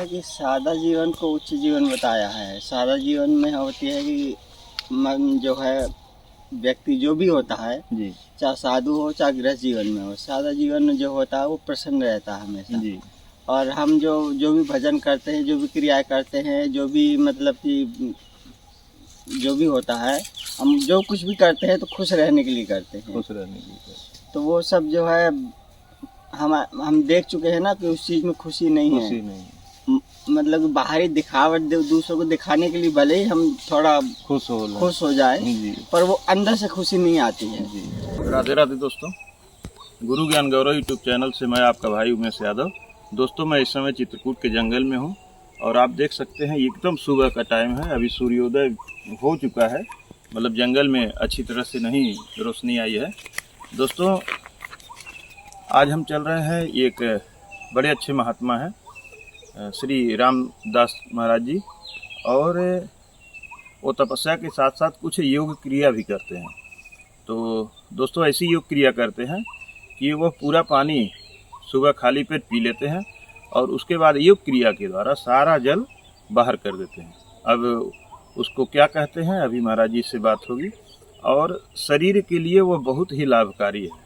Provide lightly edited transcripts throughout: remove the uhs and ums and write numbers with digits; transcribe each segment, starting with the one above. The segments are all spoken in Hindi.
कि सादा जीवन को उच्च जीवन बताया है। सादा जीवन में होती है कि मन जो है, व्यक्ति जो भी होता है जी चाहे साधु हो चाहे गृहस्थ जीवन में हो, सादा जीवन में जो होता है वो प्रसन्न रहता है हमेशा। जी और हम जो भी भजन करते हैं, जो भी क्रियाएं करते हैं, जो भी मतलब कि जो भी होता है, हम जो कुछ भी करते हैं तो खुश रहने के लिए करते हैं। खुश रहने के लिए। तो वो सब जो है हम देख चुके हैं ना कि उस चीज़ में खुशी नहीं है। खुशी नहीं, मतलब बाहरी दिखावट दूसरों को दिखाने के लिए भले ही हम थोड़ा खुश हो जाए, पर वो अंदर से खुशी नहीं आती है। जी। राधे राधे दोस्तों, गुरु ज्ञान गौरव यूट्यूब चैनल से मैं आपका भाई उमेश यादव। दोस्तों, मैं इस समय चित्रकूट के जंगल में हूँ और आप देख सकते हैं एकदम सुबह का टाइम है। अभी सूर्योदय हो चुका है, मतलब जंगल में अच्छी तरह से नहीं रोशनी आई है। दोस्तों, आज हम चल रहे हैं, एक बड़े अच्छे महात्मा हैं श्री रामदास महाराज जी, और वो तपस्या के साथ साथ कुछ योग क्रिया भी करते हैं। तो दोस्तों, ऐसी योग क्रिया करते हैं कि वह पूरा पानी सुबह खाली पेट पी लेते हैं और उसके बाद योग क्रिया के द्वारा सारा जल बाहर कर देते हैं। अब उसको क्या कहते हैं, अभी महाराज जी से बात होगी। और शरीर के लिए वह बहुत ही लाभकारी है,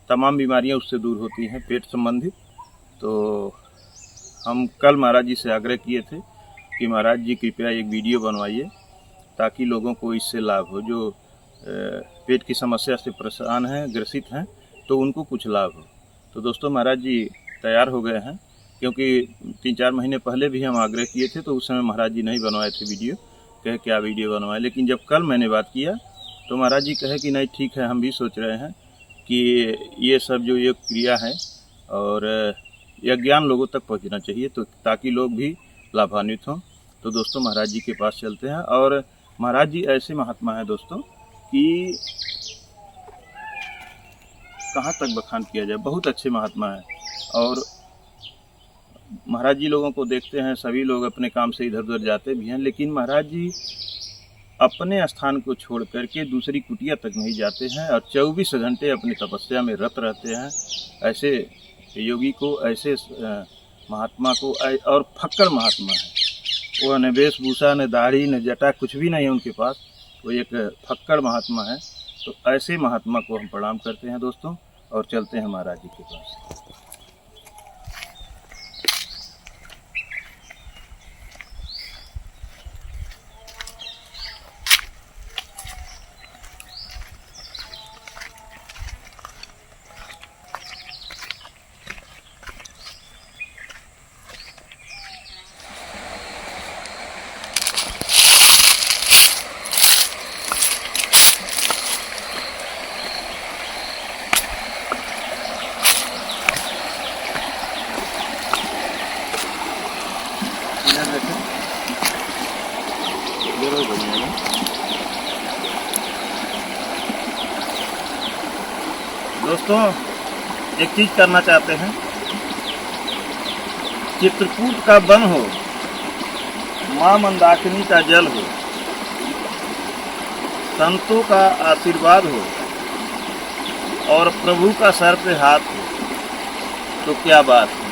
तमाम बीमारियां उससे दूर होती हैं पेट संबंधित। तो हम कल महाराज जी से आग्रह किए थे कि महाराज जी कृपया एक वीडियो बनवाइए ताकि लोगों को इससे लाभ हो, जो पेट की समस्या से परेशान हैं, ग्रसित हैं, तो उनको कुछ लाभ हो। तो दोस्तों, महाराज जी तैयार हो गए हैं, क्योंकि 3-4 महीने पहले भी हम आग्रह किए थे तो उस समय महाराज जी नहीं बनवाए थे वीडियो, कहे क्या वीडियो बनवाए। लेकिन जब कल मैंने बात किया तो महाराज जी कहे कि नहीं ठीक है, हम भी सोच रहे हैं कि ये सब जो योग क्रिया है और यह ज्ञान लोगों तक पहुंचना चाहिए, तो ताकि लोग भी लाभान्वित हों। तो दोस्तों, महाराज जी के पास चलते हैं। और महाराज जी ऐसे महात्मा हैं दोस्तों कि कहाँ तक बखान किया जाए, बहुत अच्छे महात्मा हैं। और महाराज जी लोगों को देखते हैं, सभी लोग अपने काम से इधर उधर जाते भी हैं, लेकिन महाराज जी अपने स्थान को छोड़ करके दूसरी कुटिया तक नहीं जाते हैं और 24 घंटे अपनी तपस्या में रत रहते हैं। ऐसे योगी को, ऐसे महात्मा को, और फक्कड़ महात्मा है वो, न वेशभूषा न दाढ़ी न जटा, कुछ भी नहीं है उनके पास, वो एक फक्कड़ महात्मा है। तो ऐसे महात्मा को हम प्रणाम करते हैं दोस्तों, और चलते हैं महाराज जी के पास। दोस्तों, एक चीज करना चाहते हैं, चित्रकूट का वन हो, माँ मंदाकिनी का जल हो, संतों का आशीर्वाद हो और प्रभु का सर पे हाथ हो, तो क्या बात है।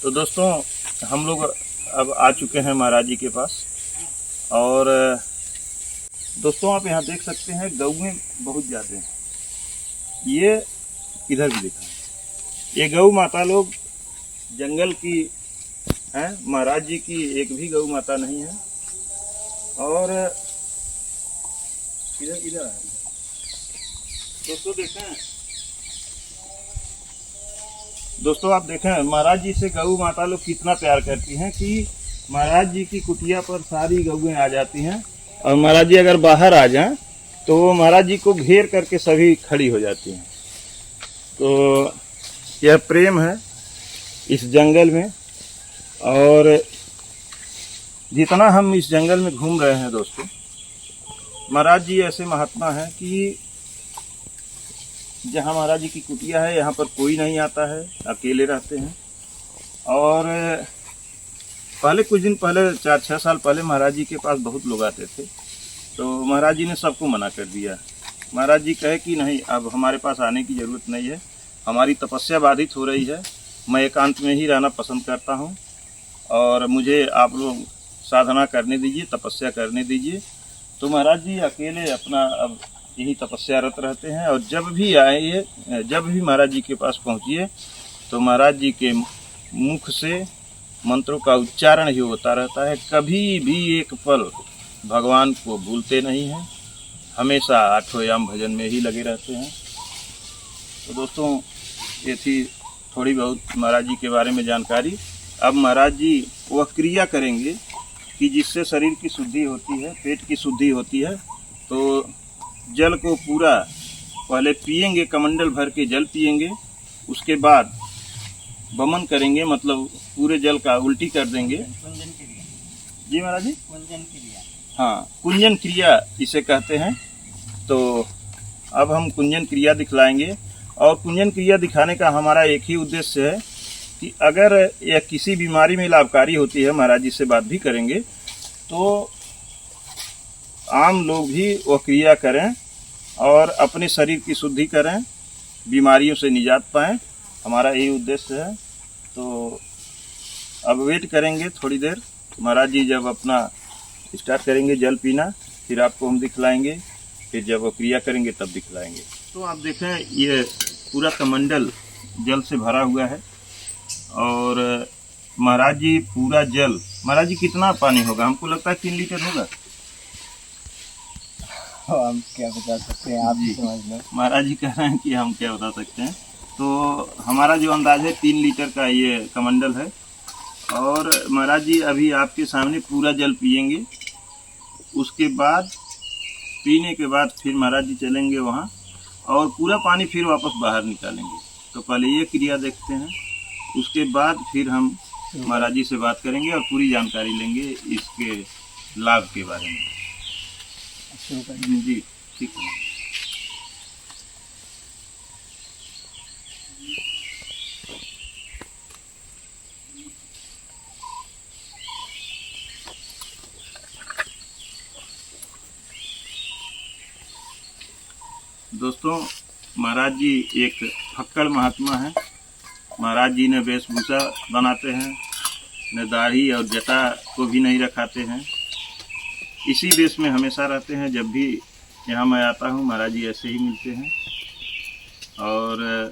तो दोस्तों हम लोग अब आ चुके हैं महाराज जी के पास। और दोस्तों आप यहाँ देख सकते हैं गऊएं बहुत ज़्यादा हैं। ये इधर भी दिखा, ये गऊ माता लोग जंगल की हैं, महाराज जी की एक भी गऊ माता नहीं है। और इधर इधर है दोस्तों, देखें दोस्तों, आप देखें महाराज जी से गऊ माता लोग कितना प्यार करती हैं कि महाराज जी की कुटिया पर सारी गऊएं आ जाती हैं। और महाराज जी अगर बाहर आ जाएं तो वो महाराज जी को घेर करके सभी खड़ी हो जाती हैं। तो यह प्रेम है इस जंगल में। और जितना हम इस जंगल में घूम रहे हैं दोस्तों, महाराज जी ऐसे महात्मा हैं कि जहाँ महाराज जी की कुटिया है यहाँ पर कोई नहीं आता है, अकेले रहते हैं। और पहले कुछ दिन पहले 4-6 साल पहले महाराज जी के पास बहुत लोग आते थे, तो महाराज जी ने सबको मना कर दिया। महाराज जी कहे कि नहीं, अब हमारे पास आने की ज़रूरत नहीं है, हमारी तपस्या बाधित हो रही है, मैं एकांत में ही रहना पसंद करता हूँ और मुझे आप लोग साधना करने दीजिए, तपस्या करने दीजिए। तो महाराज जी अकेले अपना अब यही तपस्यारत रहते हैं। और जब भी आइए, जब भी महाराज जी के पास पहुँचिए तो महाराज जी के मुख से मंत्रों का उच्चारण ही होता रहता है। कभी भी एक पल भगवान को भूलते नहीं हैं, हमेशा आठों याम भजन में ही लगे रहते हैं। तो दोस्तों ये थी थोड़ी बहुत महाराज जी के बारे में जानकारी। अब महाराज जी वह क्रिया करेंगे कि जिससे शरीर की शुद्धि होती है, पेट की शुद्धि होती है। तो जल को पूरा पहले पिएंगे, कमंडल भर के जल पिएंगे, उसके बाद वमन करेंगे, मतलब पूरे जल का उल्टी कर देंगे। कुंजन क्रिया। जी महाराज जी, कुंजन क्रिया। हाँ, कुंजन क्रिया इसे कहते हैं। तो अब हम कुंजन क्रिया दिखलाएंगे। और कुंजन क्रिया दिखाने का हमारा एक ही उद्देश्य है कि अगर यह किसी बीमारी में लाभकारी होती है, महाराज जी से बात भी करेंगे, तो आम लोग भी वह क्रिया करें और अपने शरीर की शुद्धि करें, बीमारियों से निजात पाएं। हमारा यही उद्देश्य है। तो अब वेट करेंगे थोड़ी देर, महाराज जी जब अपना स्टार्ट करेंगे जल पीना, फिर आपको हम दिखलाएंगे, फिर जब वो क्रिया करेंगे तब दिखलाएंगे। तो आप देखें ये पूरा कमंडल जल से भरा हुआ है। और महाराज जी पूरा जल, महाराज जी कितना पानी होगा? हमको लगता है 3 लीटर होगा। हम क्या बता सकते हैं, आप ही समझ लो। महाराज जी कह रहे हैं कि हम क्या बता सकते हैं। तो हमारा जो अंदाज है 3 लीटर का ये कमंडल है। और महाराज जी अभी आपके सामने पूरा जल पिएंगे, उसके बाद पीने के बाद फिर महाराज जी चलेंगे वहाँ और पूरा पानी फिर वापस बाहर निकालेंगे। तो पहले ये क्रिया देखते हैं, उसके बाद फिर हम महाराज जी से बात करेंगे और पूरी जानकारी लेंगे इसके लाभ के बारे में। जी ठीक है। दोस्तों महाराज जी एक फक्कड़ महात्मा हैं। महाराज जी ने वेशभूषा बनाते हैं, न दाढ़ी और जटा को भी नहीं रखाते हैं, इसी वेश में हमेशा रहते हैं। जब भी यहाँ मैं आता हूँ महाराज जी ऐसे ही मिलते हैं। और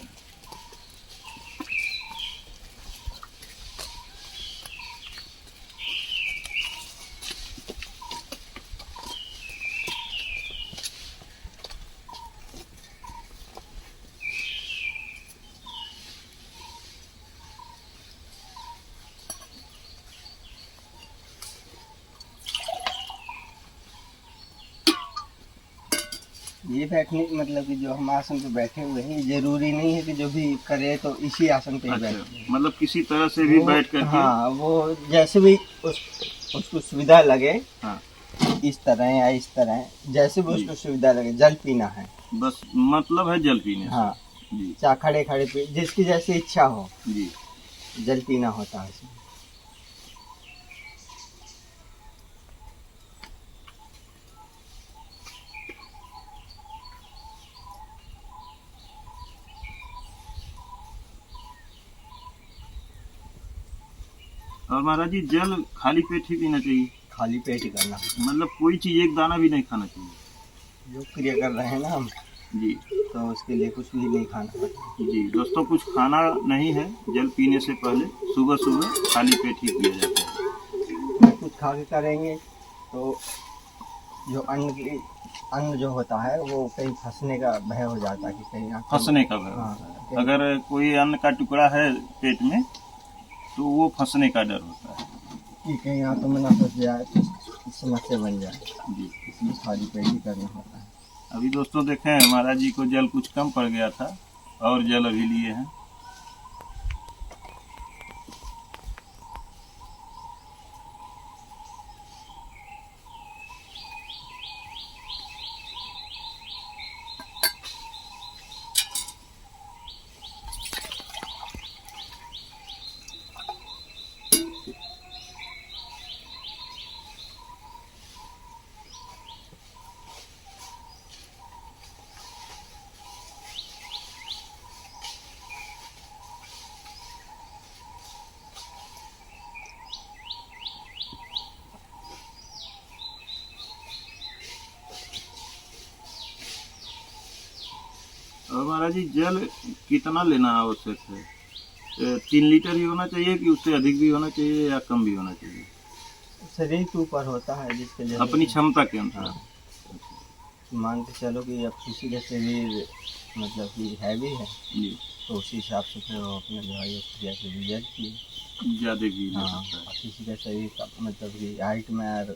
ये बैठने मतलब कि जो हम आसन पे बैठे हुए हैं, जरूरी नहीं है कि जो भी करे तो इसी आसन पे ही अच्छा, बैठे। मतलब किसी तरह से भी बैठ करके, हाँ, वो जैसे भी उसको सुविधा लगे, हाँ, इस तरह या इस तरह, जैसे भी उसको सुविधा लगे। जल पीना है बस, मतलब है जल पीने। हाँ जी, चाहे खड़े खड़े पे, जिसकी जैसी इच्छा हो जी। जल पीना होता है इसमें। और महाराज जी जल खाली पेट ही पीना चाहिए? खाली पेट ही करना, मतलब कोई चीज़ एक दाना भी नहीं खाना चाहिए? जो क्रिया कर रहे हैं ना हम जी तो उसके लिए कुछ भी नहीं खाना पड़ता। जी दोस्तों, कुछ खाना नहीं है, जल पीने से पहले सुबह सुबह खाली पेट ही पिया जाता है। कुछ खा के करेंगे तो जो अन्न जो होता है वो कहीं फंसने का भय हो जाता है कि कहीं फंसने का भय हाँ, होता है। अगर कोई अन्न का टुकड़ा है पेट में तो वो फंसने का डर होता है कि कहीं आंतों में ना फंस जाए तो समस्या बन जाए, जी। इसलिए खाली पेट ही करना होता है। अभी दोस्तों देखें महाराज जी को जल कुछ कम पड़ गया था और जल अभी लिए हैं। और महाराज जी जल कितना लेना आवश्यक है? 3 लीटर ही होना चाहिए कि उससे अधिक भी होना चाहिए या कम भी होना चाहिए? शरीर के ऊपर होता है जिसके लिए अपनी क्षमता के अनुसार। मान के चलो कि अब किसी का शरीर मतलब कि हैवी है जी तो उसी हिसाब से फिर वो अपने जो है क्रिया के लिए जल पिए। ज़्यादा भी ले हाँ, सकता है। और किसी का शरीर का मतलब कि हाइट में और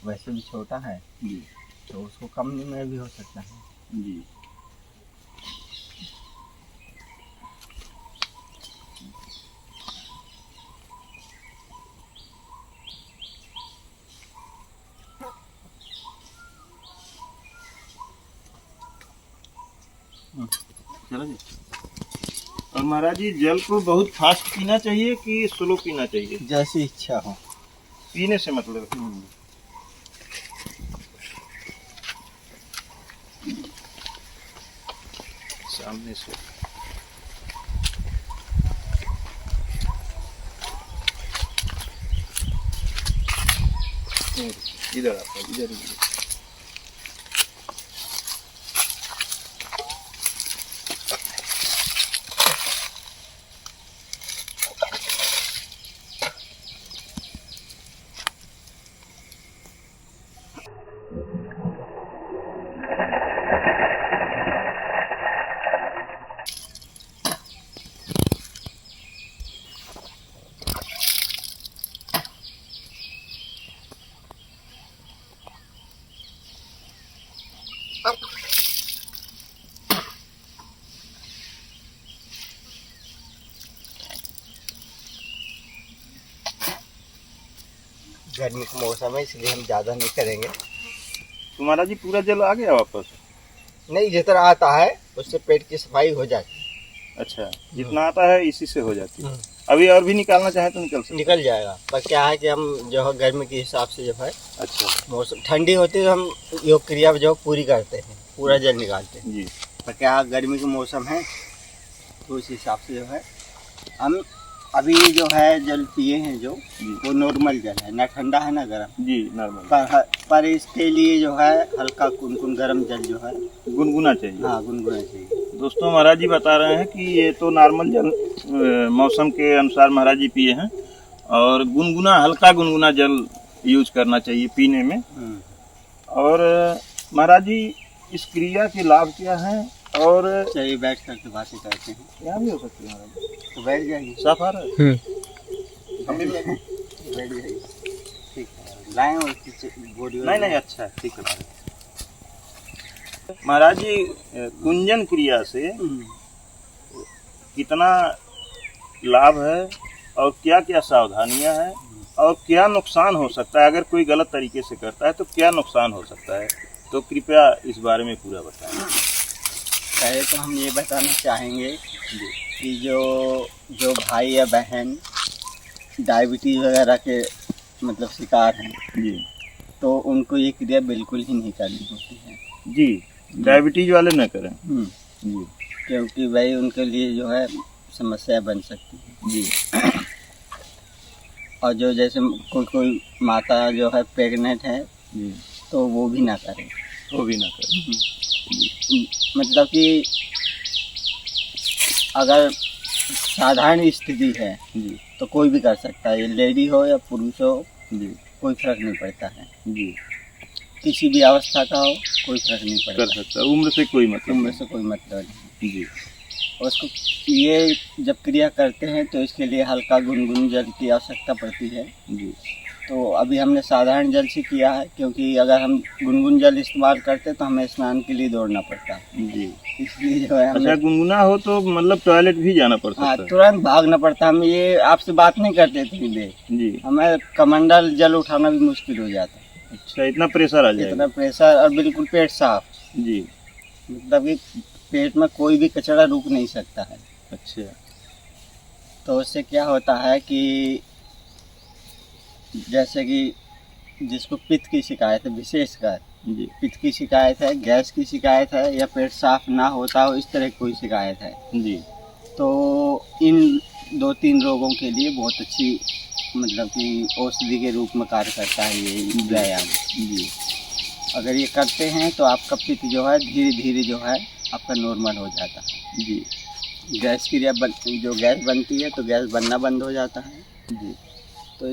वैसे भी छोटा है जी तो उसको कम में भी हो सकता है। जी चलो जी। और महाराज जी जल को बहुत फास्ट पीना चाहिए कि स्लो पीना चाहिए? जैसी इच्छा हो। पीने से मतलब सामने से इधर आता है, इधर ही। गर्मी का मौसम है इसलिए हम ज़्यादा नहीं करेंगे। तो महाराज जी पूरा जल आ गया वापस? नहीं, जितना आता है उससे पेट की सफाई हो जाती है। अच्छा, जितना आता है इसी से हो जाती है। अभी और भी निकालना चाहे तो निकल सकते? निकल जाएगा, पर क्या है कि हम जो है गर्मी के हिसाब से जो है अच्छा मौसम ठंडी होती है तो हम योग क्रिया जो पूरी करते हैं, पूरा जल निकालते हैं। जी। पर क्या गर्मी का मौसम है तो उस हिसाब से जो है हम अभी जो है जल पिए हैं जो वो नॉर्मल जल है, ना ठंडा है ना गर्म जी नॉर्मल। पर इसके लिए जो है हल्का कुनकुन गर्म जल जो है गुनगुना चाहिए। हाँ, गुनगुना चाहिए। दोस्तों महाराज जी बता रहे हैं कि ये तो नॉर्मल जल मौसम के अनुसार महाराज जी पिए हैं और गुनगुना हल्का गुनगुना जल यूज करना चाहिए पीने में। और महाराज जी इस क्रिया के लाभ क्या हैं? और चलिए बैठ करके बातें करते हैं। यहाँ भी हो सकती है महाराज जी, तो बैठ जाइए। साफ आ रहा है? हम भी बैठ जाइए, ठीक है। लाएं और बॉडी नहीं अच्छा है, ठीक है महाराज जी। कुंजन क्रिया से कितना लाभ है और क्या क्या सावधानियां हैं और क्या नुकसान हो सकता है? अगर कोई गलत तरीके से करता है तो क्या नुकसान हो सकता है? तो कृपया इस बारे में पूरा बताएं। पहले तो हम ये बताना चाहेंगे कि जो भाई या बहन डायबिटीज़ वगैरह के मतलब शिकार हैं जी, तो उनको ये क्रिया बिल्कुल ही नहीं करनी होती है जी। डायबिटीज वाले न करें जी, क्योंकि भाई उनके लिए जो है समस्या बन सकती है जी। और जो जैसे कोई कोई माता जो है प्रेग्नेंट है जी, तो वो भी ना करे। वो भी ना करें। मतलब कि अगर साधारण स्थिति है जी, तो कोई भी कर सकता है, ये लेडी हो या पुरुष हो, जी, कोई फर्क नहीं पड़ता है। जी, किसी भी अवस्था का हो कोई फर्क नहीं कर पड़ता, सकता है, उम्र से कोई मतलब उम्र नहीं। से कोई मतलब नहीं। जी, और उसको ये जब क्रिया करते हैं तो इसके लिए हल्का गुनगुन जल की आवश्यकता पड़ती है। जी, तो अभी हमने साधारण जल से किया है, क्योंकि अगर हम गुनगुन जल इस्तेमाल करते तो हमें स्नान के लिए दौड़ना पड़ता है, जी। इसलिए जो है अच्छा, हमें गुनगुना हो तो मतलब टॉयलेट भी जाना पड़ हाँ सकता है। तुरंत भागना पड़ता। हम ये आपसे बात नहीं करते थे इधर, जी, हमें कमंडल जल उठाना भी मुश्किल हो जाता है, अच्छा, इतना प्रेशर आ इतना जाएगा। प्रेशर और बिल्कुल पेट साफ, जी, मतलब कि पेट में कोई भी कचरा रुक नहीं सकता है। अच्छा, तो उससे क्या होता है कि जैसे कि जिसको पित्त की शिकायत है, विशेषकर जी, पित्त की शिकायत है, गैस की शिकायत है या पेट साफ ना होता हो, इस तरह की कोई शिकायत है, जी, तो इन 2-3 रोगों के लिए बहुत अच्छी मतलब कि औषधि के रूप में कार्य करता है ये व्यायाम। जी, अगर ये करते हैं तो आपका पित्त जो है धीरे धीरे जो है आपका नॉर्मल हो जाता है। जी, गैस क्रिया जो गैस बनती है तो गैस बनना बंद हो जाता है। जी, तो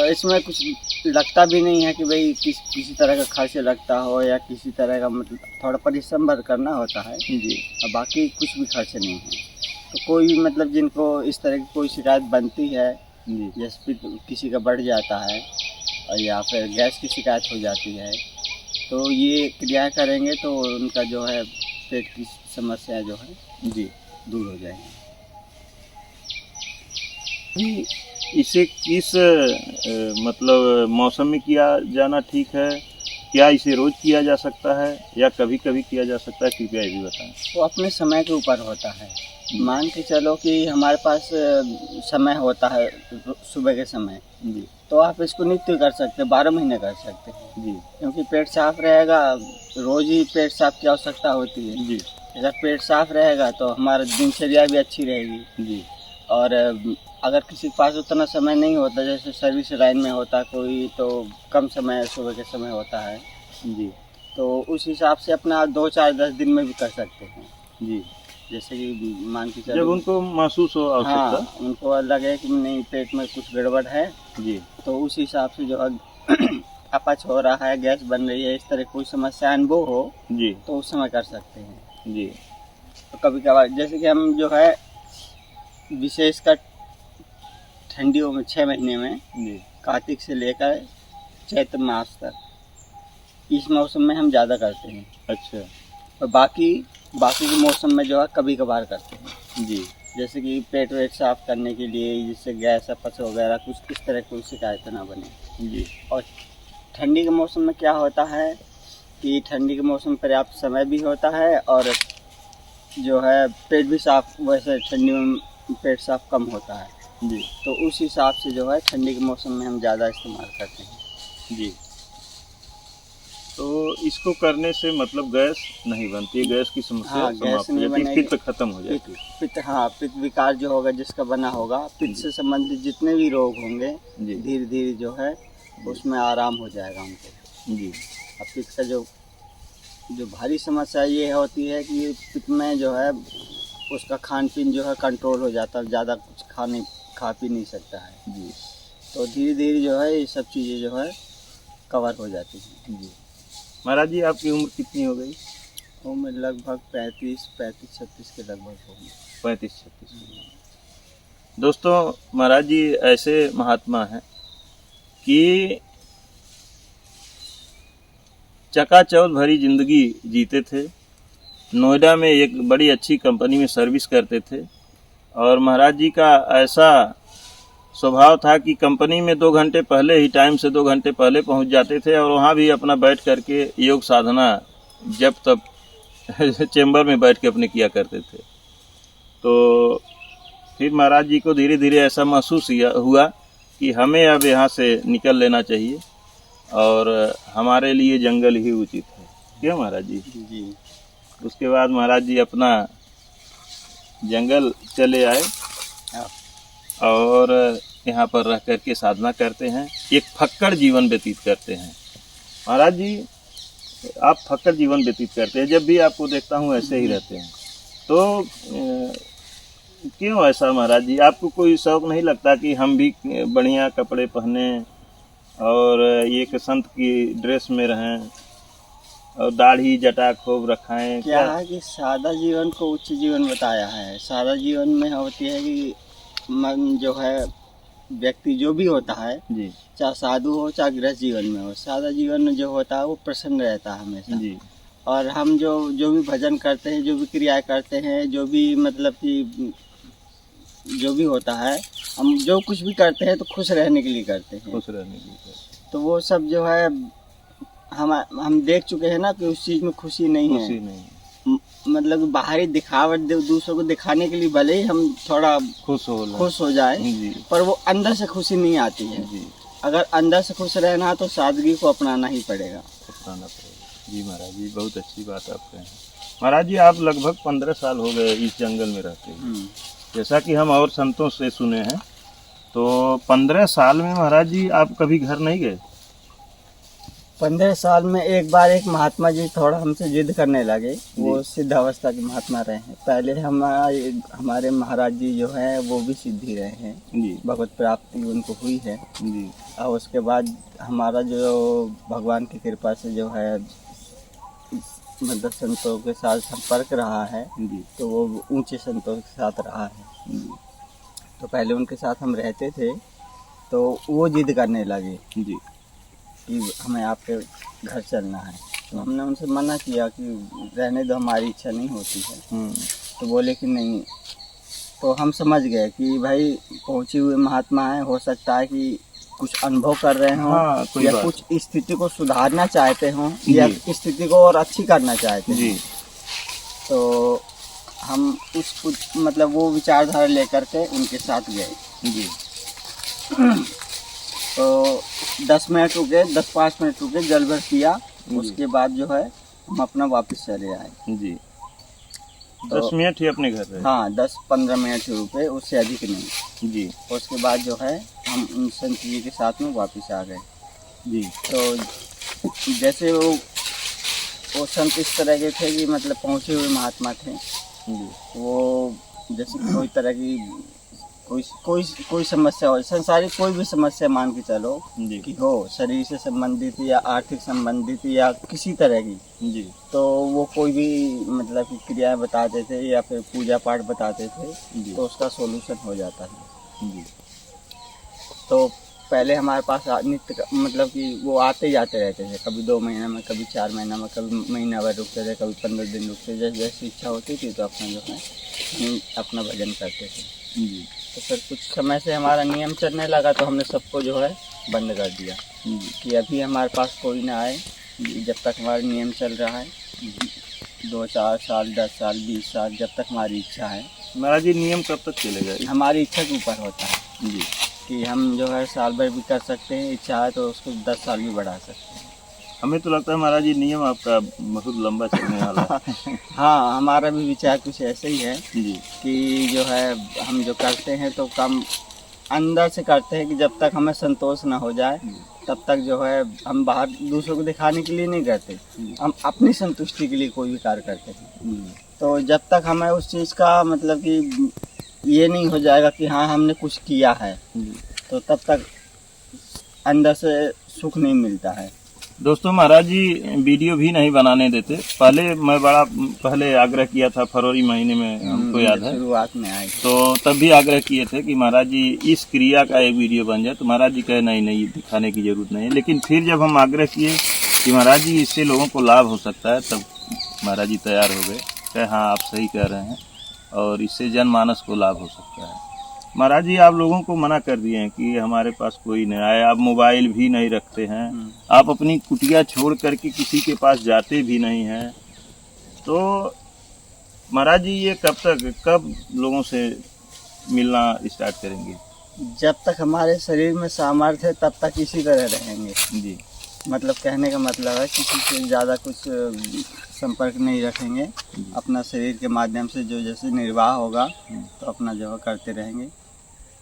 इसमें कुछ लगता भी नहीं है कि भाई किसी तरह का खर्च लगता हो या किसी तरह का, मतलब थोड़ा परिश्रम भर करना होता है जी, और बाकी कुछ भी खर्च नहीं है। तो कोई भी मतलब जिनको इस तरह की कोई शिकायत बनती है, जी, जैसे पित्त किसी का बढ़ जाता है और या फिर गैस की शिकायत हो जाती है, तो ये क्रियाएं करेंगे तो उनका जो है पेट की समस्या जो है जी। दूर हो जाएगी। जी, इसे किस मतलब मौसम में किया जाना ठीक है? क्या इसे रोज किया जा सकता है या कभी कभी किया जा सकता है? कृपया ये भी बताएं। वो अपने समय के ऊपर होता है। मान के चलो कि हमारे पास समय होता है सुबह के समय, जी, तो आप इसको नित्य कर सकते हैं, 12 महीने कर सकते हैं, जी, क्योंकि पेट साफ रहेगा। रोज ही पेट साफ की आवश्यकता होती है। जी, अगर पेट साफ रहेगा तो हमारा दिनचर्या भी अच्छी रहेगी। जी, और अगर किसी के पास उतना समय नहीं होता, जैसे सर्विस लाइन में होता कोई, तो कम समय सुबह के समय होता है, जी, तो उस हिसाब से अपना 2-4-10 दिन में भी कर सकते हैं। जी। जैसे कि मान के जब चलो उनको महसूस हो आवश्यकता। हाँ, उनको लगे कि नहीं पेट में कुछ गड़बड़ है, जी, तो उस हिसाब से जो है अपच हो रहा है, गैस बन रही है, इस तरह कोई समस्या अनुभव हो जी, तो उस समय कर सकते हैं। जी, तो कभी कभार जैसे कि हम जो है विशेषकर ठंडियों में 6 महीने में जी, कार्तिक से लेकर चैत्र मास तक, इस मौसम में हम ज़्यादा करते हैं। अच्छा, और बाकी के मौसम में जो है कभी कभार करते हैं, जी, जैसे कि पेट वेट साफ करने के लिए, जिससे गैस अपच वगैरह कुछ इस तरह कोई शिकायत ना बने। जी, और ठंडी के मौसम में क्या होता है कि ठंडी के मौसम पर्याप्त समय भी होता है और जो है पेट भी साफ, वैसे ठंडी में पेट साफ कम होता है, जी, तो उस हिसाब से जो है ठंडी के मौसम में हम ज़्यादा इस्तेमाल करते हैं। जी। तो इसको करने से मतलब गैस नहीं बनती है, गैस की समस्या हाँ, गैस समाप्त हो नहीं जाती है, बनेगी। पित्त खत्म हो जाती है। पित्त विकार जो होगा, जिसका बना होगा, पित्त से संबंधित जितने भी रोग होंगे जी, धीरे धीरे जो है उसमें आराम हो जाएगा उनको। जी, अब पित्त का जो भारी समस्या ये होती है कि ये पित्त में जो है उसका खान पीन जो है कंट्रोल हो जाता है, ज़्यादा कुछ खा पी नहीं सकता है। जी, तो धीरे धीरे जो है ये सब चीज़ें जो है कवर हो जाती हैं। जी। महाराज जी, आपकी उम्र कितनी हो गई? उम्र लगभग 35-36 के लगभग होगी। 35-36। दोस्तों, महाराज जी ऐसे महात्मा हैं कि चकाचौंध भरी जिंदगी जीते थे। नोएडा में एक बड़ी अच्छी कंपनी में सर्विस करते थे और महाराज जी का ऐसा स्वभाव था कि कंपनी में 2 घंटे पहले ही, टाइम से 2 घंटे पहले पहुंच जाते थे और वहां भी अपना बैठ करके योग साधना जब तब चेंबर में बैठ के अपने किया करते थे। तो फिर महाराज जी को धीरे धीरे ऐसा महसूस हुआ कि हमें अब यहाँ से निकल लेना चाहिए और हमारे लिए जंगल ही उचित है। क्यों महाराज जी? जी। उसके बाद महाराज जी अपना जंगल चले आए और यहाँ पर रह करके साधना करते हैं, एक फक्कड़ जीवन व्यतीत करते हैं। महाराज जी, आप फक्कड़ जीवन व्यतीत करते हैं, जब भी आपको देखता हूँ ऐसे ही रहते हैं, तो क्यों ऐसा महाराज जी? आपको कोई शौक नहीं लगता कि हम भी बढ़िया कपड़े पहने और एक संत की ड्रेस में रहें और दाढ़ी जटा खूब रखाएं? क्या है कि सादा जीवन को उच्च जीवन बताया है। सादा जीवन में होती है कि मन जो है, व्यक्ति जो भी होता है, जी चाहे साधु हो चाहे गृहस्थ जीवन में हो, सादा जीवन में जो होता है वो प्रसन्न रहता है हमेशा। जी और हम जो भी भजन करते हैं, जो भी क्रियाएं करते हैं, जो भी मतलब कि जो भी होता है, हम जो कुछ भी करते हैं तो खुश रहने के लिए करते हैं। खुश रहने के लिए। तो वो सब जो है हम देख चुके हैं ना कि उस चीज़ में खुशी नहीं है। खुशी नहीं, मतलब बाहरी दिखावट दूसरों को दिखाने के लिए भले ही हम थोड़ा खुश हो जाए, जी पर वो अंदर से खुशी नहीं आती है। जी, अगर अंदर से खुश रहना है तो सादगी को अपनाना ही पड़ेगा। अपनाना पड़ेगा। जी महाराज जी, बहुत अच्छी बात आप कहें। महाराज जी, आप लगभग 15 साल हो गए इस जंगल में रहते हैं, जैसा कि हम और संतों से सुने हैं। तो 15 साल में महाराज जी आप कभी घर नहीं गए? 15 साल में एक बार एक महात्मा जी थोड़ा हमसे जिद करने लगे। वो सिद्ध अवस्था के महात्मा रहे हैं। पहले हमारे महाराज जी जो हैं वो भी सिद्धि रहे हैं जी, भगवत प्राप्ति उनको हुई है जी, और उसके बाद हमारा जो भगवान की कृपा से जो है मतलब संतों के साथ संपर्क रहा है, जी, तो वो ऊंचे संतों के साथ रहा है। जी, तो पहले उनके साथ हम रहते थे, तो वो जिद करने लगे जी, कि हमें आपके घर चलना है। तो हमने उनसे मना किया कि रहने दो, हमारी इच्छा नहीं होती है। तो बोले कि नहीं। तो हम समझ गए कि भाई पहुँचे हुए महात्मा हैं, हो सकता है कि कुछ अनुभव कर रहे हों, हाँ, कोई या बात। कुछ स्थिति को सुधारना चाहते हों, या स्थिति को और अच्छी करना चाहते जी, हैं। तो हम मतलब वो विचारधारा लेकर के उनके साथ गए। जी, तो 10 मिनट रुके, 10-5 मिनट रुके, जल भर किया। उसके बाद जो है हम अपना वापस चले आए। जी। तो 10 मिनट ही अपने घर रहे? हाँ, 10-15 मिनट ही रुके, उससे अधिक नहीं। जी, उसके बाद जो है हम उन संत जी के साथ में वापस आ गए। जी, तो जैसे वो संत इस तरह के थे कि मतलब पहुँचे हुए महात्मा थे। जी, वो जैसे कोई तरह की कोई समस्या हो, संसारिक कोई भी समस्या मान के चलो जी, कि हो, शरीर से संबंधित या आर्थिक संबंधित या किसी तरह की, जी, तो वो कोई भी मतलब कि क्रियाएं बताते थे या फिर पूजा पाठ बताते थे, जी, तो उसका सोल्यूशन हो जाता है। जी, तो पहले हमारे पास नित्य मतलब कि वो आते जाते रहते थे, कभी 2 महीना में, कभी 4 महीना में, कभी महीना भर रुकते थे, कभी 15 दिन रुकते थे। जैसी इच्छा होती थी तो अपना जो है हम अपना भजन करते थे। जी, तो फिर कुछ समय से हमारा नियम चलने लगा, तो हमने सबको जो है बंद कर दिया कि अभी हमारे पास कोई ना आए जब तक हमारा नियम चल रहा है। 2-4 साल, 10 साल, 20 साल, जब तक हमारी इच्छा है। महाराज जी, नियम कब तक चलेगा? हमारी इच्छा के ऊपर होता है जी, कि हम जो है साल भर भी कर सकते हैं, इच्छा है तो उसको 10 साल भी बढ़ा सकते हैं। हमें तो लगता है महाराज जी नियम आपका बहुत लंबा चलने वाला है। हाँ, हमारा भी विचार कुछ ऐसे ही है जी, कि जो है हम जो करते हैं तो काम अंदर से करते हैं कि जब तक हमें संतोष ना हो जाए तब तक जो है हम बाहर दूसरों को दिखाने के लिए नहीं करते, हम अपनी संतुष्टि के लिए कोई भी कार्य करते हैं। तो जब तक हमें उस चीज़ का मतलब कि ये नहीं हो जाएगा कि हाँ हमने कुछ किया है, तो तब तक अंदर से सुख नहीं मिलता है। दोस्तों, महाराज जी वीडियो भी नहीं बनाने देते। मैं पहले आग्रह किया था, फरवरी महीने में, हमको याद है, शुरुआत में आए तो तब भी आग्रह किए थे कि महाराज जी इस क्रिया का एक वीडियो बन जाए। तो महाराज जी कहे नहीं, दिखाने की जरूरत नहीं है। लेकिन फिर जब हम आग्रह किए कि महाराज जी इससे लोगों को लाभ हो सकता है, तब महाराज जी तैयार हो गए, कहे हाँ आप सही कह रहे हैं और इससे जनमानस को लाभ हो सकता है। महाराज जी, आप लोगों को मना कर दिए हैं कि हमारे पास कोई नहीं आए, आप मोबाइल भी नहीं रखते हैं, आप अपनी कुटिया छोड़ करके किसी के पास जाते भी नहीं हैं। तो महाराज जी, ये कब लोगों से मिलना स्टार्ट करेंगे? जब तक हमारे शरीर में सामर्थ्य है तब तक इसी तरह रहेंगे। जी, मतलब कहने का मतलब है किसी से ज़्यादा कुछ संपर्क नहीं रखेंगे। अपना शरीर के माध्यम से जो जैसे निर्वाह होगा तो अपना जो है करते रहेंगे।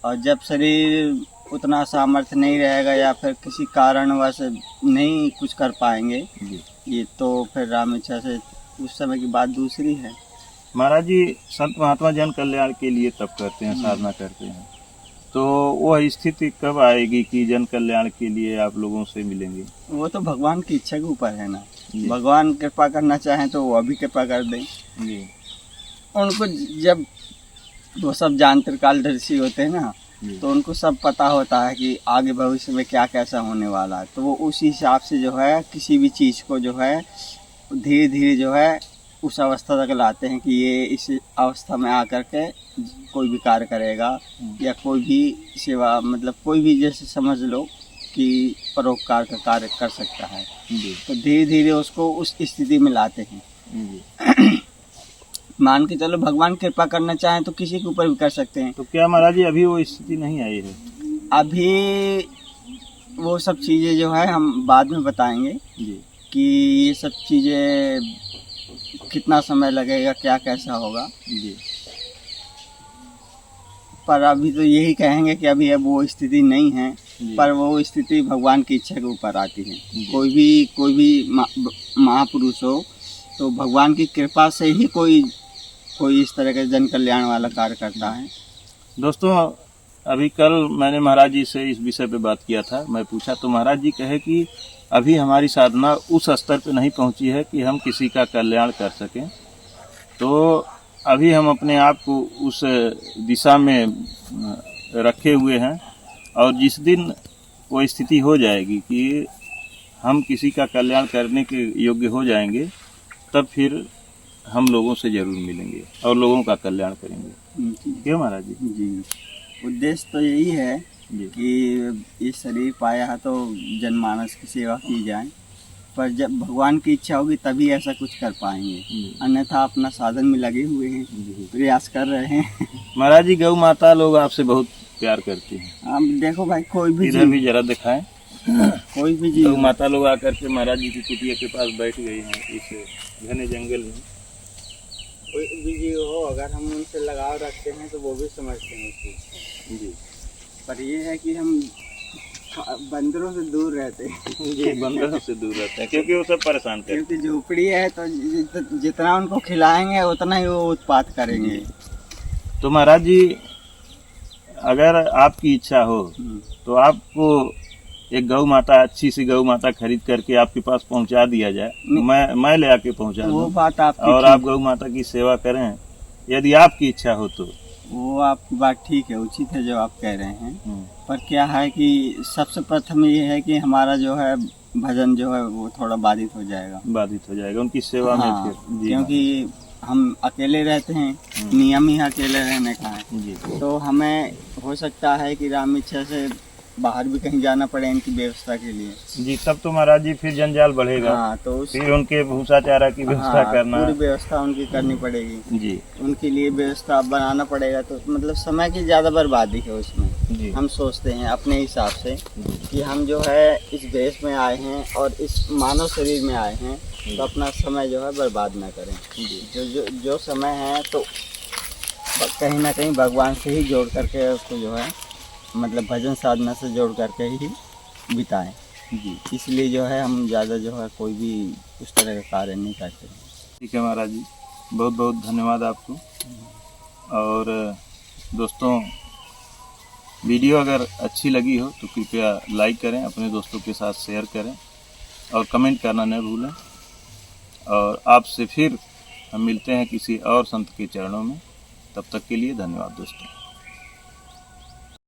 और जब शरीर उतना सामर्थ्य नहीं रहेगा या फिर किसी कारणवश नहीं कुछ कर पाएंगे जी। ये, तो फिर राम इच्छा से उस समय की बात दूसरी है। महाराज जी संत महात्मा जन कल्याण के लिए तप करते हैं, साधना करते हैं, तो वह स्थिति कब आएगी कि जन कल्याण के लिए आप लोगों से मिलेंगे? वो तो भगवान की इच्छा के ऊपर है ना। जी। भगवान कृपा करना चाहें तो वो भी कृपा कर दें। जी। उनको जब वो सब जानत्रकालदर्शी होते हैं ना, जी। तो उनको सब पता होता है कि आगे भविष्य में क्या कैसा होने वाला है, तो वो उस हिसाब से जो है किसी भी चीज़ को जो है धीरे धीरे जो है उस अवस्था तक लाते हैं कि ये इस अवस्था में आकर के कोई भी कार्य करेगा या कोई भी सेवा, मतलब कोई भी जैसे समझ लो कि परोपकार का कार्य कर सकता है। जी। तो धीरे धीरे उसको उस स्थिति में लाते हैं। जी। मान के चलो भगवान कृपा करना चाहें तो किसी के ऊपर भी कर सकते हैं। तो क्या महाराज जी अभी वो स्थिति नहीं आई है? अभी वो सब चीज़ें जो है हम बाद में बताएंगे जी। कि ये सब चीज़ें कितना समय लगेगा, क्या कैसा होगा। जी। पर अभी तो यही कहेंगे कि अभी अब वो स्थिति नहीं है, जी। पर वो स्थिति भगवान की इच्छा के ऊपर आती है। जी। कोई भी महापुरुष हो तो भगवान की कृपा से ही कोई इस तरह के जन कल्याण वाला कार्य करता है। दोस्तों अभी कल मैंने महाराज जी से इस विषय पे बात किया था, मैं पूछा तो महाराज जी कहे कि अभी हमारी साधना उस स्तर पे नहीं पहुंची है कि हम किसी का कल्याण कर सकें, तो अभी हम अपने आप को उस दिशा में रखे हुए हैं, और जिस दिन वो स्थिति हो जाएगी कि हम किसी का कल्याण करने के योग्य हो जाएंगे, तब फिर हम लोगों से जरूर मिलेंगे और लोगों का कल्याण करेंगे। क्यों महाराज जी? जी, उद्देश्य तो यही है जी। कि ये शरीर पाया है तो जनमानस की सेवा की जाए, पर जब भगवान की इच्छा होगी तभी ऐसा कुछ कर पाएंगे, अन्यथा अपना साधन में लगे हुए हैं, प्रयास कर रहे हैं। महाराज जी गौ माता लोग आपसे बहुत प्यार करती हैं। अब देखो भाई, कोई भी इधर भी जरा दिखाएं। कोई भी गौ जीव माता लोग आकर के महाराज जी की कुटिया के पास बैठ गई हैं इस घने जंगल में। कोई भी जीव हो, अगर हम उनसे लगाव रखते हैं तो वो भी समझते हैं उसको। जी। पर ये है कि हम बंदरों से दूर रहते हैं। जी, बंदरों से दूर रहते हैं क्योंकि वो सब परेशान करते हैं। क्योंकि झोपड़ी है तो जितना उनको खिलाएंगे उतना ही वो उत्पात करेंगे। तो महाराज जी अगर आपकी इच्छा हो तो आपको एक गौ माता, अच्छी सी गौ माता खरीद करके आपके पास पहुंचा दिया जाए, मैं ले आके पहुंचा वो दूं, बात आपकी और आप गौ माता की सेवा करें यदि आपकी इच्छा हो तो। वो आपकी बात ठीक है, उचित है जो आप कह रहे हैं। पर क्या है कि सबसे प्रथम ये है कि हमारा जो है भजन जो है वो थोड़ा बाधित हो जाएगा उनकी सेवा हाँ, में फिर। जी, क्योंकि हम अकेले रहते हैं, नियम ही अकेले रहने का है। जी। तो हमें हो सकता है कि राम इच्छा से बाहर भी कहीं जाना पड़े इनकी व्यवस्था के लिए। जी, तब तो महाराज जी फिर जंजाल बढ़ेगा। हाँ, तो फिर उनके भूसा चारा की व्यवस्था करना, पूरी व्यवस्था उनकी करनी पड़ेगी। जी। उनके लिए व्यवस्था बनाना पड़ेगा, तो मतलब समय की ज़्यादा बर्बादी है उसमें। जी। हम सोचते हैं अपने हिसाब से कि हम जो है इस देश में आए हैं और इस मानव शरीर में आए हैं, तो अपना समय जो है बर्बाद ना करें। जो समय है तो कहीं ना कहीं भगवान से ही जोड़ करके उसको जो है मतलब भजन साधना से जोड़ करके ही बिताएं। जी, इसलिए जो है हम ज़्यादा जो है कोई भी उस तरह का कार्य नहीं करते हैं। ठीक है महाराज जी, बहुत बहुत धन्यवाद आपको। और दोस्तों वीडियो अगर अच्छी लगी हो तो कृपया लाइक करें, अपने दोस्तों के साथ शेयर करें और कमेंट करना न भूलें। और आपसे फिर हम मिलते हैं किसी और संत के चरणों में, तब तक के लिए धन्यवाद दोस्तों।